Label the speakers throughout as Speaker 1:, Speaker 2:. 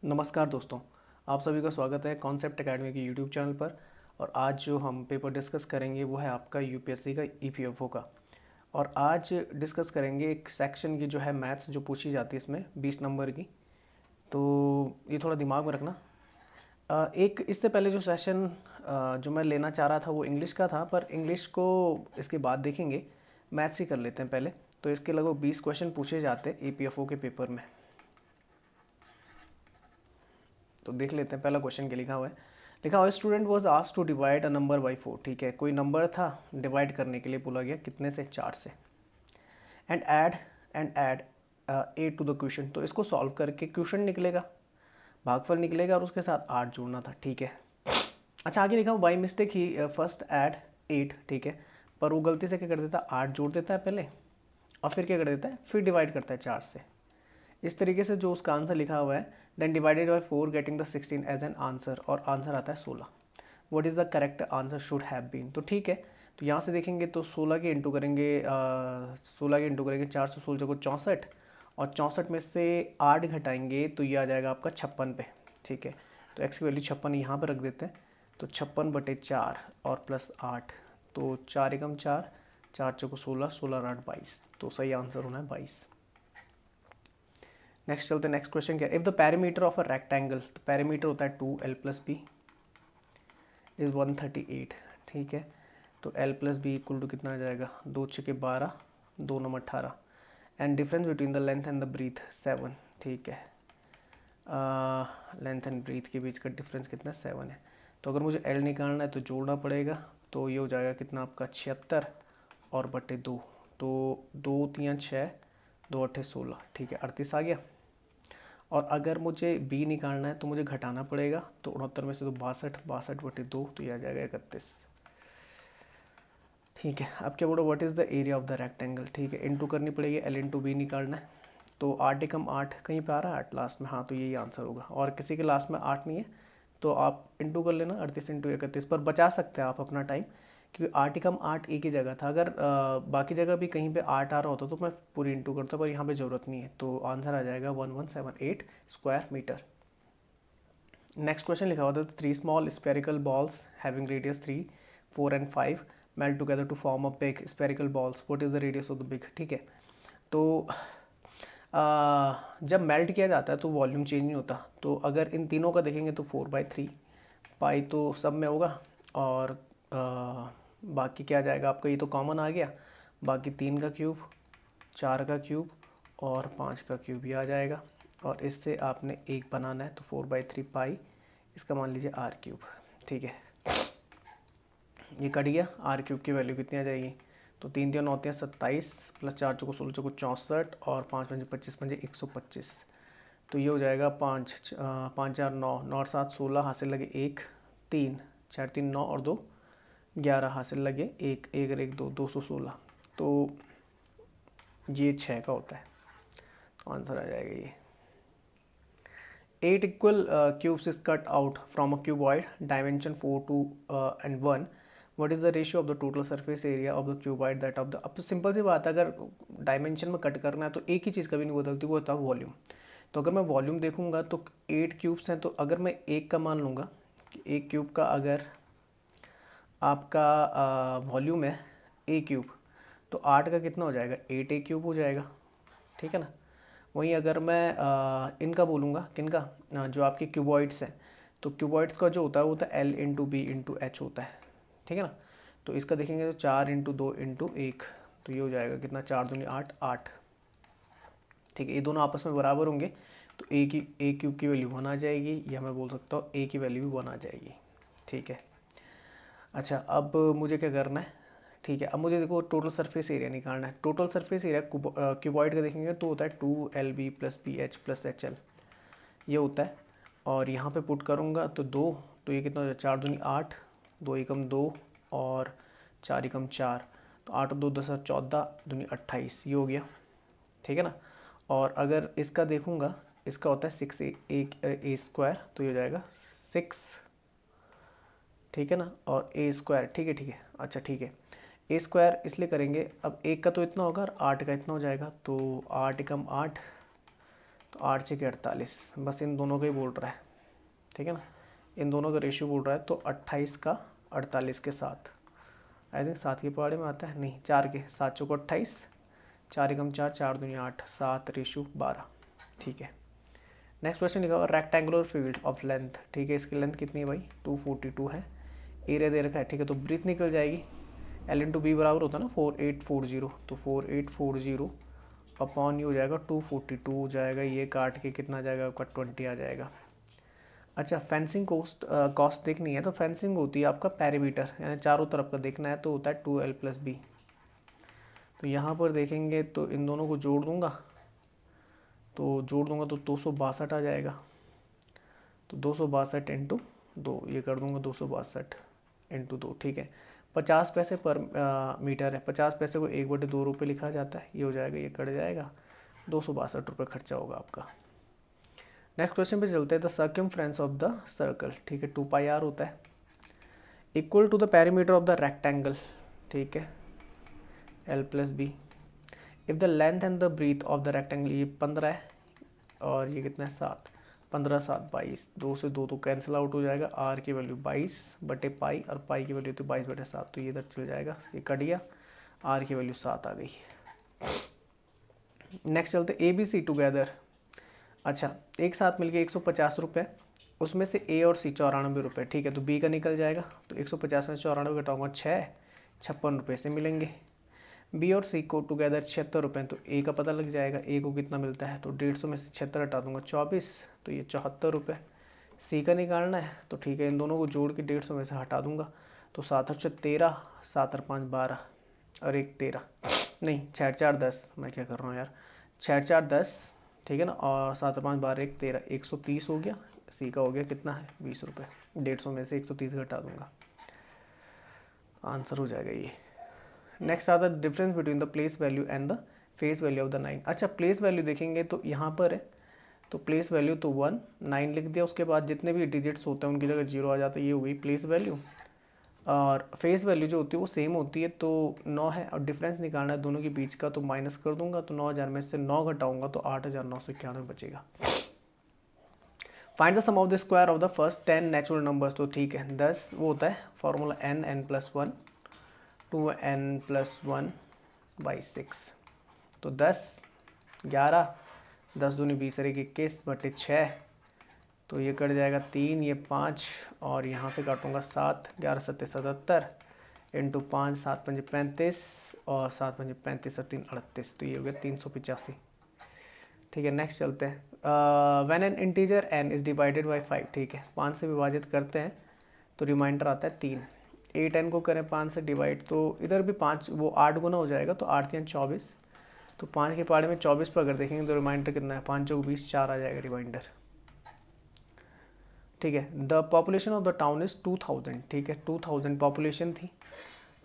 Speaker 1: नमस्कार दोस्तों, आप सभी का स्वागत है कॉन्सेप्ट एकेडमी के यूट्यूब चैनल पर। और आज जो हम पेपर डिस्कस करेंगे वो है आपका यूपीएससी का ईपीएफओ का। और आज डिस्कस करेंगे एक सेक्शन की जो है मैथ्स जो पूछी जाती है इसमें 20 नंबर की। तो ये थोड़ा दिमाग में रखना। एक इससे पहले जो सेशन जो मैं लेना चाह रहा था वो इंग्लिश का था, पर इंग्लिश को इसके बाद देखेंगे। मैथ्स ही कर लेते हैं पहले। तो इसके लगभग 20 क्वेश्चन पूछे जाते हैं ईपीएफओ के पेपर में। तो देख लेते हैं। पहला क्वेश्चन क्या लिखा हुआ है student was asked to divide a number by 4। ठीक है, कोई नंबर था, डिवाइड करने के लिए बोला गया कितने से, 4 से। And add a to the question. तो इसको सॉल्व करके क्वेश्चन निकलेगा, भागफल निकलेगा और उसके साथ 8 जोड़ना था। ठीक है। अच्छा, आगे लिखा हुआ by mistake he first aid 8। ठीक है, पर वो गलती से क्या कर देता है, 8 जोड़ देता है पहले और फिर क्या कर देता है, फिर डिवाइड करता है 4 से। इस तरीके से जो उसका आंसर लिखा हुआ है, then divided by 4 getting the 16 as an answer, और आंसर आता है 16। What is the correct answer should have been. तो ठीक है, तो यहाँ से देखेंगे तो 16 के इंटू करेंगे, 16 के इंटू करेंगे 416 को 64, और 64 में से 8 घटाएंगे तो ये आ जाएगा आपका 56 पे। ठीक है, तो एक्स की वैल्यू 56 यहाँ पर रख देते हैं। तो 56/4 और प्लस 8, तो 4 एकम 4, 4 चौको 16, 16 8 22। तो सही आंसर होना है 22। नेक्स्ट चलते हैं। नेक्स्ट क्वेश्चन क्या है, if the perimeter of a rectangle, तो पैरीमीटर होता है 2l+b इज 138। ठीक है, तो l+b इक्वल टू कितना आ जाएगा, 2 छके 12, 2 9 18, and difference between the length and the breadth 7। ठीक है, लेंथ एंड ब्रीथ के बीच का डिफरेंस कितना, 7 है। तो अगर मुझे l निकालना है तो जोड़ना पड़ेगा। तो ये हो जाएगा कितना आपका 76 और बटे 2। तो 2 3 6, 2 8 16। ठीक है, 38 आ गया। और अगर मुझे बी निकालना है तो मुझे घटाना पड़ेगा। तो 69 में से तो 62, 62/2, तो यह आ जाएगा 31। ठीक है, अब क्या बोलो, what is the area of the rectangle. ठीक है, इंटू करनी पड़ेगी, एल इंटू बी निकालना है। तो 8 एकम 8 कहीं पे आ रहा है, 8 लास्ट में, हाँ, तो यही आंसर होगा। और किसी के लास्ट में 8 नहीं है तो आप इंटू कर लेना, 38 इंटू 31, पर बचा सकते हैं आप अपना टाइम, क्योंकि 8 एकम 8 एक ही जगह था। अगर बाकी जगह भी कहीं पे 8 आ रहा होता तो मैं पूरी इंटू करता, पर यहाँ पे ज़रूरत नहीं है। तो आंसर आ जाएगा 1178 स्क्वायर मीटर। नेक्स्ट क्वेश्चन लिखा हुआ था, 3 small spherical balls having radius 3 4 and 5 melt together to form a big spherical balls, what is the radius of the big. ठीक है, तो जब मेल्ट किया जाता है तो वॉल्यूम चेंज नहीं होता। तो अगर इन तीनों का देखेंगे तो 4/3 पाई तो सब में होगा, और बाकी क्या जाएगा आपका, ये तो कॉमन आ गया। बाकी 3 का क्यूब, 4 का क्यूब और 5 का क्यूब ये आ जाएगा। और इससे आपने एक बनाना है, तो 4/3 पाई, इसका मान लीजिए r3। ठीक है, ये कट गया। r3 की वैल्यू कितनी आ जाएगी, तो 3 3 होते हैं 27, प्लस 4 चौको 16 चौको 64, और 5 पंजे 25 पंजे 125। तो ये हो जाएगा 5 5 4 9, 9 7 16, हासिल लगे 1 3, 4 3 9 और 2 11, हासिल लगे 1 1 और 1 2, 216। तो ये 6 का होता है, तो आंसर आ जाएगा ये। 8 equal cubes is cut out from a cuboid, dimension 4 2 and 1. What is the ratio of the total surface area of the cuboid that of the। अब सिंपल सी बात है, अगर डायमेंशन में कट करना है तो एक ही चीज़ कभी नहीं बदलती, वो होता है वॉल्यूम। तो अगर मैं वॉल्यूम देखूंगा तो 8 क्यूब्स हैं, तो अगर मैं एक का मान लूँगा कि एक क्यूब का अगर आपका वॉल्यूम है ए क्यूब, तो 8 का कितना हो जाएगा, 8 ए क्यूब हो जाएगा। ठीक है ना। वहीं अगर मैं इनका बोलूँगा, किनका, जो आपके क्यूबॉइड्स हैं, तो क्यूबॉइड्स का जो होता है वो होता है L into B into H होता है। ठीक है ना। तो इसका देखेंगे तो 4 इंटू 2 इंटू 1, तो ये हो जाएगा कितना, 4 दूनी 8 8। ठीक है, ये दोनों आपस में बराबर होंगे, तो ए क्यूब की वैल्यू 1 आ जाएगी, या मैं बोल सकता हूँ ए की वैल्यू भी 1 आ जाएगी। ठीक है। अच्छा, अब मुझे क्या करना है, ठीक है, अब मुझे देखो टोटल सरफेस एरिया निकालना है। टोटल सरफेस एरिया क्यूबॉइड का देखेंगे तो होता है 2LB+BH+HL, ये होता है। और यहाँ पे पुट करूँगा तो 2, तो ये कितना हो जाए, 4 दूनी 8, 2 एकम 2 और 4 एकम 4, तो 8 और 2 10 और 14 दूनी 28, ये हो गया। ठीक है ना। और अगर इसका देखूँगा, इसका होता है 6 ए स्क्वायर, तो ये हो जाएगा 6। ठीक है ना, और ए स्क्वायर, ठीक है ठीक है, अच्छा ठीक है। ए स्क्वायर इसलिए करेंगे, अब एक का तो इतना होगा और 8 का इतना हो जाएगा, तो 8 एकम 8, तो 8 6 48, बस इन दोनों का ही बोल रहा है, ठीक है ना, इन दोनों का रेशियो बोल रहा है। तो 28 का 48 के साथ, आई थिंक 7 के पहाड़े में आता है, नहीं 4 के, 7 चौको 28, 4 एकम 4, 4 दूनी 8, 7 रेशियो 12, ठीक है। नेक्स्ट क्वेश्चन लिखा हुआ रेक्टेंगुलर फील्ड ऑफ लेंथ, ठीक है, इसकी लेंथ कितनी है भाई 242 है, एरिया दे रखा है, ठीक है, तो ब्रीथ निकल जाएगी, एल इंटू बी बराबर होता है ना 4840, तो 4840 अपॉन ये हो जाएगा 242 हो जाएगा, ये काट के कितना जाएगा आपका 20 आ जाएगा। अच्छा, फेंसिंग कॉस्ट देखनी है तो फेंसिंग होती है आपका पेरीमीटर, यानी चारों तरफ का देखना है, तो होता है 2l+b। तो यहाँ पर देखेंगे तो इन दोनों को जोड़ दूंगा, तो जोड़ दूंगा तो 262 आ जाएगा, तो 262 इंटू 2, ये कर दूंगा 262 इंटू 2, ठीक है। 50 पैसे पर मीटर है, 50 पैसे को 1/2 रुपये लिखा जाता है, ये हो जाएगा, ये कट जाएगा, 262 रुपये खर्चा होगा आपका। नेक्स्ट क्वेश्चन पे चलते हैं, the circumference of the circle, ठीक है, 2πr होता है, equal to the perimeter of the rectangle, ठीक है, l+b। If the length and the breadth of the rectangle, ये 15 है और ये कितना है 7, 15 7 22, 2 से 2 तो कैंसिल आउट हो जाएगा, r की वैल्यू 22/पाई और पाई की वैल्यू तो 22/7, तो ये इधर चल जाएगा, ये कट गया, r की वैल्यू 7 आ गई। नेक्स्ट चलते ए बी सी टुगेदर। अच्छा, एक साथ मिलके 150 रुपये, उसमें से ए और सी 94 रुपये, ठीक है, तो बी का निकल जाएगा, तो 150 में 94 घटाऊंगा 6, 56 रुपये से मिलेंगे। बी और सी को टुगेदर 76 रुपये, तो ए का पता लग जाएगा, ए को कितना मिलता है, तो 150 में से 76 हटा दूंगा 24, तो ये 74 रुपये। सी का निकालना है तो ठीक है, इन दोनों को जोड़ के 150 में से हटा दूंगा, तो 7 8 13, 7 और 5 12 और 1 13, नहीं 6 4 10, मैं क्या कर रहा हूँ यार, 6 4 10, ठीक है ना, और 7 और 5 12 1 13, 130 हो गया। सी का हो गया कितना है 20 रुपये, 150 में से 130 घटा दूंगा, आंसर हो जाएगा ये। नेक्स्ट आता है difference between the place value and the face value of the 9। अच्छा, प्लेस वैल्यू देखेंगे तो यहाँ पर है, तो प्लेस वैल्यू तो 1 9 लिख दिया, उसके बाद जितने भी डिजिट्स होते हैं उनकी जगह 0 आ जाता है, ये हो गई प्लेस वैल्यू। और फेस वैल्यू जो होती है वो सेम होती है, तो 9 है और डिफरेंस निकालना है दोनों के बीच का, तो माइनस कर दूंगा, तो 9000 में से 9 घटाऊंगा तो 8991 बचेगा। Find the sum of the square of the first 10 natural numbers, तो ठीक है 10 वो होता है फॉर्मूला n+1 2n+1/6, तो 10 11, 10 दूनी 20 और 21/6, तो ये कट जाएगा 3, ये 5 और यहाँ से काटूंगा 7, 11 7 77 इंटू 5, 7 5 35 और 7 5 35 और 3 38, तो ये हो गया 385, ठीक है। नेक्स्ट चलते हैं, when an integer n is divided by 5, ठीक है, 5 से विभाजित करते हैं तो रिमाइंडर आता है 3, 8n को करें 5 से डिवाइड, तो इधर भी 5 वो 8 गुना हो जाएगा, तो 8 3 24, तो 5 के पहाड़े में 24 पर अगर देखेंगे तो रिमाइंडर कितना है, 5 चौक 20, 4 आ जाएगा रिमाइंडर, ठीक है। The population of the town is 2000, ठीक है, 2000 पॉपुलेशन थी,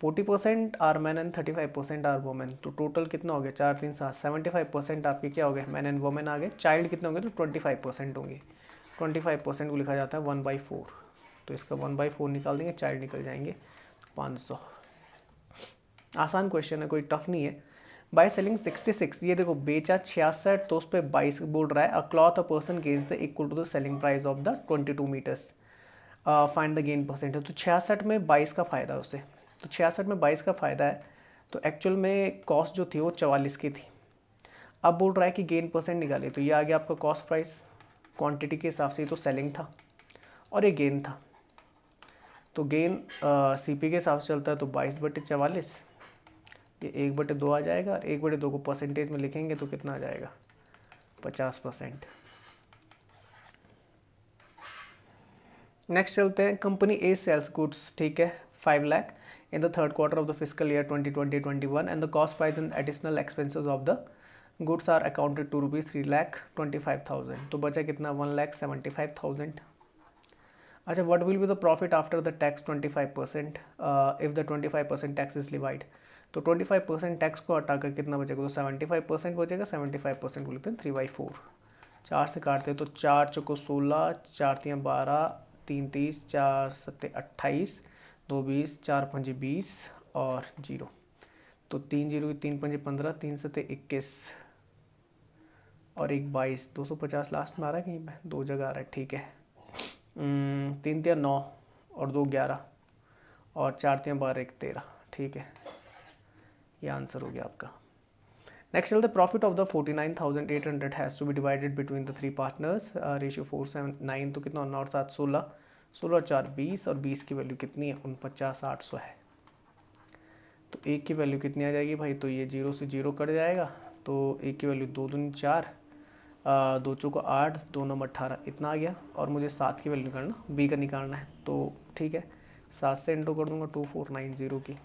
Speaker 1: 40% are man and 35% are women, तो टोटल कितना हो गया 4 3 7, 75% आपके क्या हो गए मैन एंड वोमेन आ गए, चाइल्ड कितने होंगे तो 25% होंगे, 25% को लिखा जाता है 1/4, तो इसका 1/4 निकाल देंगे, चाइल्ड निकल जाएंगे 500। आसान क्वेश्चन है, कोई टफ नहीं है। बाय सेलिंग 66, ये देखो बेचा 66 तो उस पर 22 बोल रहा है, a cloth a person gains the equal to the selling price of the 22 metres, find the gain percentage, तो 66 में 22 का फ़ायदा है उसे, तो 66 में 22 का फ़ायदा है, तो एक्चुअल में कॉस्ट जो थी वो 44 की थी, अब बोल रहा है कि गेन परसेंट निकाले, तो ये आ गया आपका कॉस्ट प्राइस, क्वांटिटी के हिसाब से तो सेलिंग था और ये गेन था, तो गेन सीपी के हिसाब से चलता है, तो 22/44, ये 1/2 आ जाएगा, और 1/2 को परसेंटेज में लिखेंगे तो कितना आ जाएगा 50%। नेक्स्ट चलते हैं, कंपनी ए सेल्स गुड्स, ठीक है, 5 lakh in the third quarter of the physical year 2020-21 and the cost price and additional expenses of the goods are accounted to rupees 3,25,000, तो बचा कितना 1,75,000। अच्छा, what will be the profit after the tax 25%, if the 25% tax is levied, तो 25% tax को हटाकर कितना बचेगा, तो 75% बचेगा, 75% बोलते हैं 3/4, 4 से काटते हैं तो 4 चौको 16, 4 3 12, 3 30, 4 7 28, 2 20, 4 5 20 और 0, तो 3 0 3 5 15, 3 7 21, और एक 22, 250 लास्ट में आ रहा है कहीं पे, दो जगह आ रहा है, ठीक है। 3 तिया 9 और 2 11 और 4 तिया 12, 1 13, ठीक है, ये आंसर हो गया आपका। नेक्स्ट चलते, profit of the 49,800 has to be divided between the 3 partners, ratio 4 7 9, तो कितना 9 और 7 16, 16 और 4 20, और 20 की वैल्यू कितनी है 49 800 है। तो एक की वैल्यू कितनी आ जाएगी भाई, तो ये 0 से 0 कट जाएगा, तो एक की वैल्यू 2 दूनी 4, 2 चौको 8, 2 9 18, इतना आ गया। और मुझे 7 की वैल्यू निकालना, बी का निकालना है, तो ठीक है 7 से इंटू कर दूंगा 2490 की,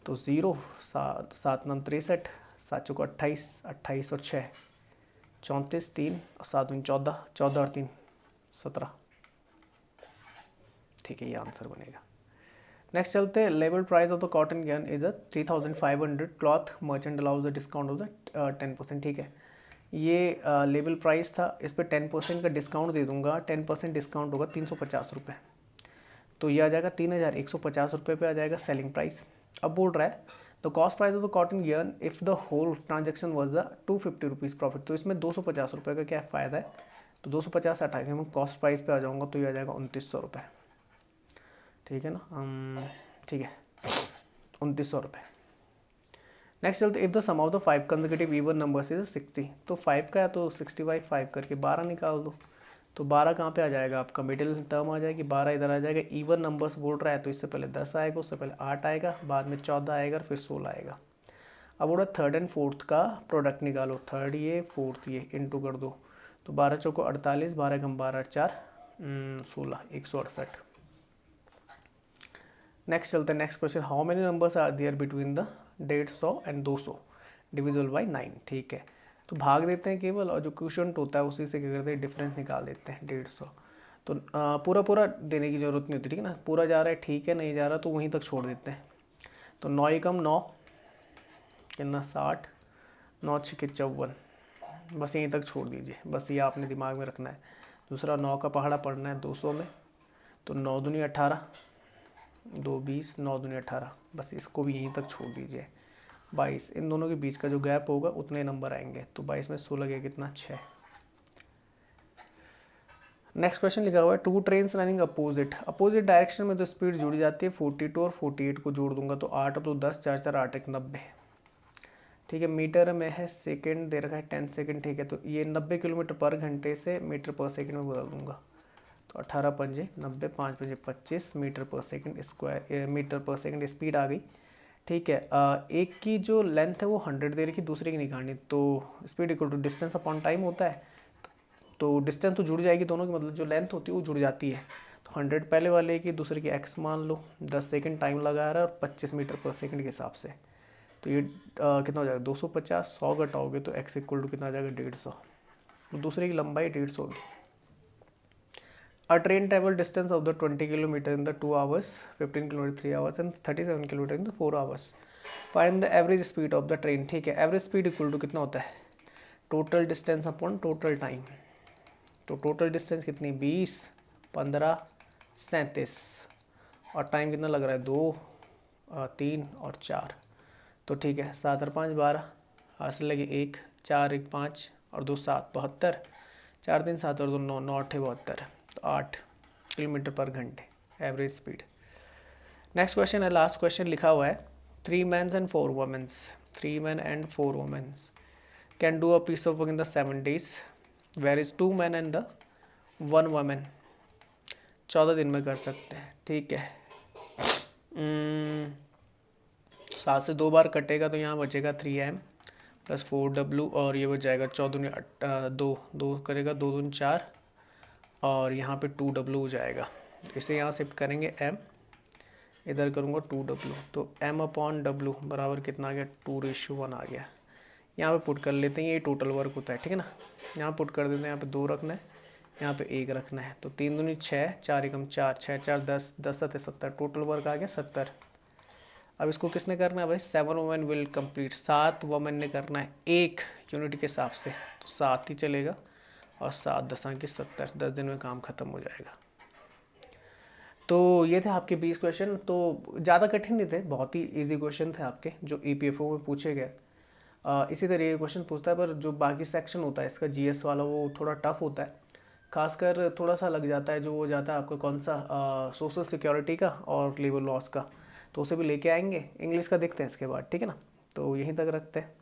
Speaker 1: तो 0 7 7 9 63, 7 चौको 28, 28 और 6 34, 3 और 7 14, 14 और 3 17, ठीक है, ये आंसर बनेगा। नेक्स्ट चलते हैं, level price of the cotton gun is a 3500, cloth merchant allows the discount of the 10%, ठीक है। ये लेवल प्राइस था, इस पर 10% का डिस्काउंट दे दूंगा, 10% डिस्काउंट होगा 350 रुपये, तो ये आ जाएगा 3150 रुपये पे आ जाएगा सेलिंग प्राइस। अब बोल रहा है the cost price of the cotton gun if the whole transaction was the 250 rupees profit, तो इसमें 250 रुपये का क्या फ़ायदा है, तो 250 हटा के मैं कॉस्ट प्राइस पे आ जाऊँगा, तो ये आ जाएगा 2900 रुपये, ठीक है ना, ठीक है 2900 रुपये। नेक्स्ट चलते, if the sum of the 5 consecutive even numbers is 60, तो 5 का है तो 60 बाई 5 करके 12 निकाल दो, तो 12 कहाँ पे आ जाएगा आपका, मिडिल टर्म आ जाएगी, 12 इधर आ जाएगा। इवन नंबर्स बोल रहा है तो इससे पहले 10 आएगा, उससे पहले 8 आएगा, बाद में 14 आएगा, फिर 16 आएगा। अब बोल रहा है थर्ड एंड फोर्थ का प्रोडक्ट निकालो, थर्ड ये फोर्थ ये इंटू कर दो, तो 12 चौको 48, 12 कम 12 4 16, 168। नेक्स्ट चलते हैं, next question, how many numbers are there between the 150 and 200 divisible by 9, ठीक है। तो भाग देते हैं केवल, और जो क्वेश्चन होता है उसी से क्या करते हैं, डिफरेंस निकाल देते हैं 150। तो पूरा पूरा देने की ज़रूरत नहीं होती, ठीक है ना, पूरा जा रहा है ठीक है, नहीं जा रहा तो वहीं तक छोड़ देते हैं। तो 9 एकम 9 कितना 60, 9 छक्के 54, बस यहीं तक छोड़ दीजिए, बस ये आपने दिमाग में रखना है। दूसरा 9 का पहाड़ा पढ़ना है 200 में, तो 9 दूनी 18, 2 20, 9 दूनी 18, बस इसको भी यहीं तक छोड़ दीजिए। 22, इन दोनों के बीच का जो गैप होगा उतने नंबर आएंगे, तो 22 में 16 गया कितना 6। नेक्स्ट क्वेश्चन लिखा हुआ है, two train running opposite direction में तो स्पीड जुड़ी जाती है, 42 और 48 को जोड़ दूंगा तो 8 तो 10, 4 4 8 1 90, ठीक है। मीटर में है, सेकंड दे रखा है 10 सेकंड, ठीक है, तो ये 90 किलोमीटर पर घंटे से मीटर पर सेकंड में बदल दूंगा, तो 18 पंजे 90, 5 पंजे 25 मीटर पर सेकंड स्क्वायर, मीटर पर सेकंड स्पीड आ गई, ठीक है। एक की जो लेंथ है वो 100 दे रखी, दूसरे की निकालनी, तो speed equal to distance upon time होता है, तो डिस्टेंस तो जुड़ जाएगी दोनों की, मतलब जो लेंथ होती है वो जुड़ जाती है। तो 100 पहले वाले की, दूसरे की x मान लो, 10 सेकंड टाइम लगा रहा है और 25 मीटर पर सेकंड के हिसाब से, तो ये कितना हो जाएगा 250, 100 घटाओगे तो x इक्वल टू कितना आ जाएगा 150, तो दूसरे की लंबाई 150 होगी। अ train travel distance of the 20 kilometre in the 2 hours, 15 kilometre 3 hours and 37 kilometre in the 4 hours, find the average speed of the train, ठीक है। एवरेज स्पीड इक्वल टू कितना होता है, total distance upon total time, तो total distance कितनी 20, 15, 37, और time कितना लग रहा है 2, 3 और 4, तो ठीक है 7 और 5 12, हासिल लगे 1, 4 1 5 और 2 7 72, 4 3 7 और 2 9, 9 8 72, तो 8 किलोमीटर पर घंटे एवरेज स्पीड। नेक्स्ट क्वेश्चन है, लास्ट क्वेश्चन लिखा हुआ है, 3 mens and 4 womens, 3 men and 4 women can do a piece of work in the 7 days, where is 2 men and the 1 woman 14 दिन में कर सकते हैं, ठीक है। 7 से 2 बार कटेगा तो यहाँ बचेगा 3m प्लस 4w, और ये बच जाएगा 14 2 2 करेगा 2 दूनी 4, और यहाँ पे 2w हो जाएगा, इसे यहाँ शिफ्ट करेंगे m, इधर करूँगा 2w, तो m अपॉन w बराबर कितना आ गया 2:1 आ गया। यहाँ पे पुट कर लेते हैं, ये टोटल वर्क होता है, ठीक है ना, यहाँ पुट कर देते हैं, यहाँ पे 2 रखना है, यहाँ पे 1 रखना है, तो 3 दूनी 6, 4 एकम 4, 6 4 10, 10 7 70, टोटल वर्क आ गया 70। अब इसको किसने करना है भाई, 7 वुमेन विल कंप्लीट, 7 वुमेन ने करना है एक यूनिट के हिसाब से, तो 7 ही चलेगा, और 7 10 की 70, 10 दिन में काम खत्म हो जाएगा। तो ये थे आपके 20 क्वेश्चन, तो ज़्यादा कठिन नहीं थे, बहुत ही इजी क्वेश्चन थे आपके जो EPFO में पूछे गए। इसी तरीके के क्वेश्चन पूछता है, पर जो बाकी सेक्शन होता है इसका जीएस वाला वो थोड़ा टफ होता है, खासकर थोड़ा सा लग जाता है जो वो जाता है आपका कौन सा सोशल सिक्योरिटी का और लेबर लॉस का, तो उसे भी लेके आएंगे। इंग्लिश का देखते हैं इसके बाद, ठीक है ना। तो यहीं तक रखते हैं।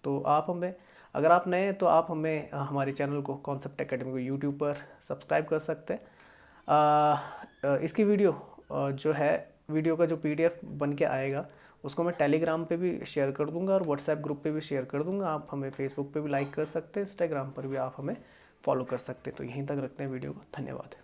Speaker 1: तो आप हमें, अगर आप नए हैं तो आप हमें हमारे चैनल को कॉन्सेप्ट एकेडमी को यूट्यूब पर सब्सक्राइब कर सकते हैं। इसकी वीडियो जो है, वीडियो का जो पीडीएफ बन के आएगा उसको मैं टेलीग्राम पे भी शेयर कर दूंगा और व्हाट्सएप ग्रुप पे भी शेयर कर दूंगा। आप हमें फेसबुक पे भी लाइक कर सकते हैं, इंस्टाग्राम पर भी आप हमें फॉलो कर सकते हैं। तो यहीं तक रखते हैं वीडियो को। धन्यवाद।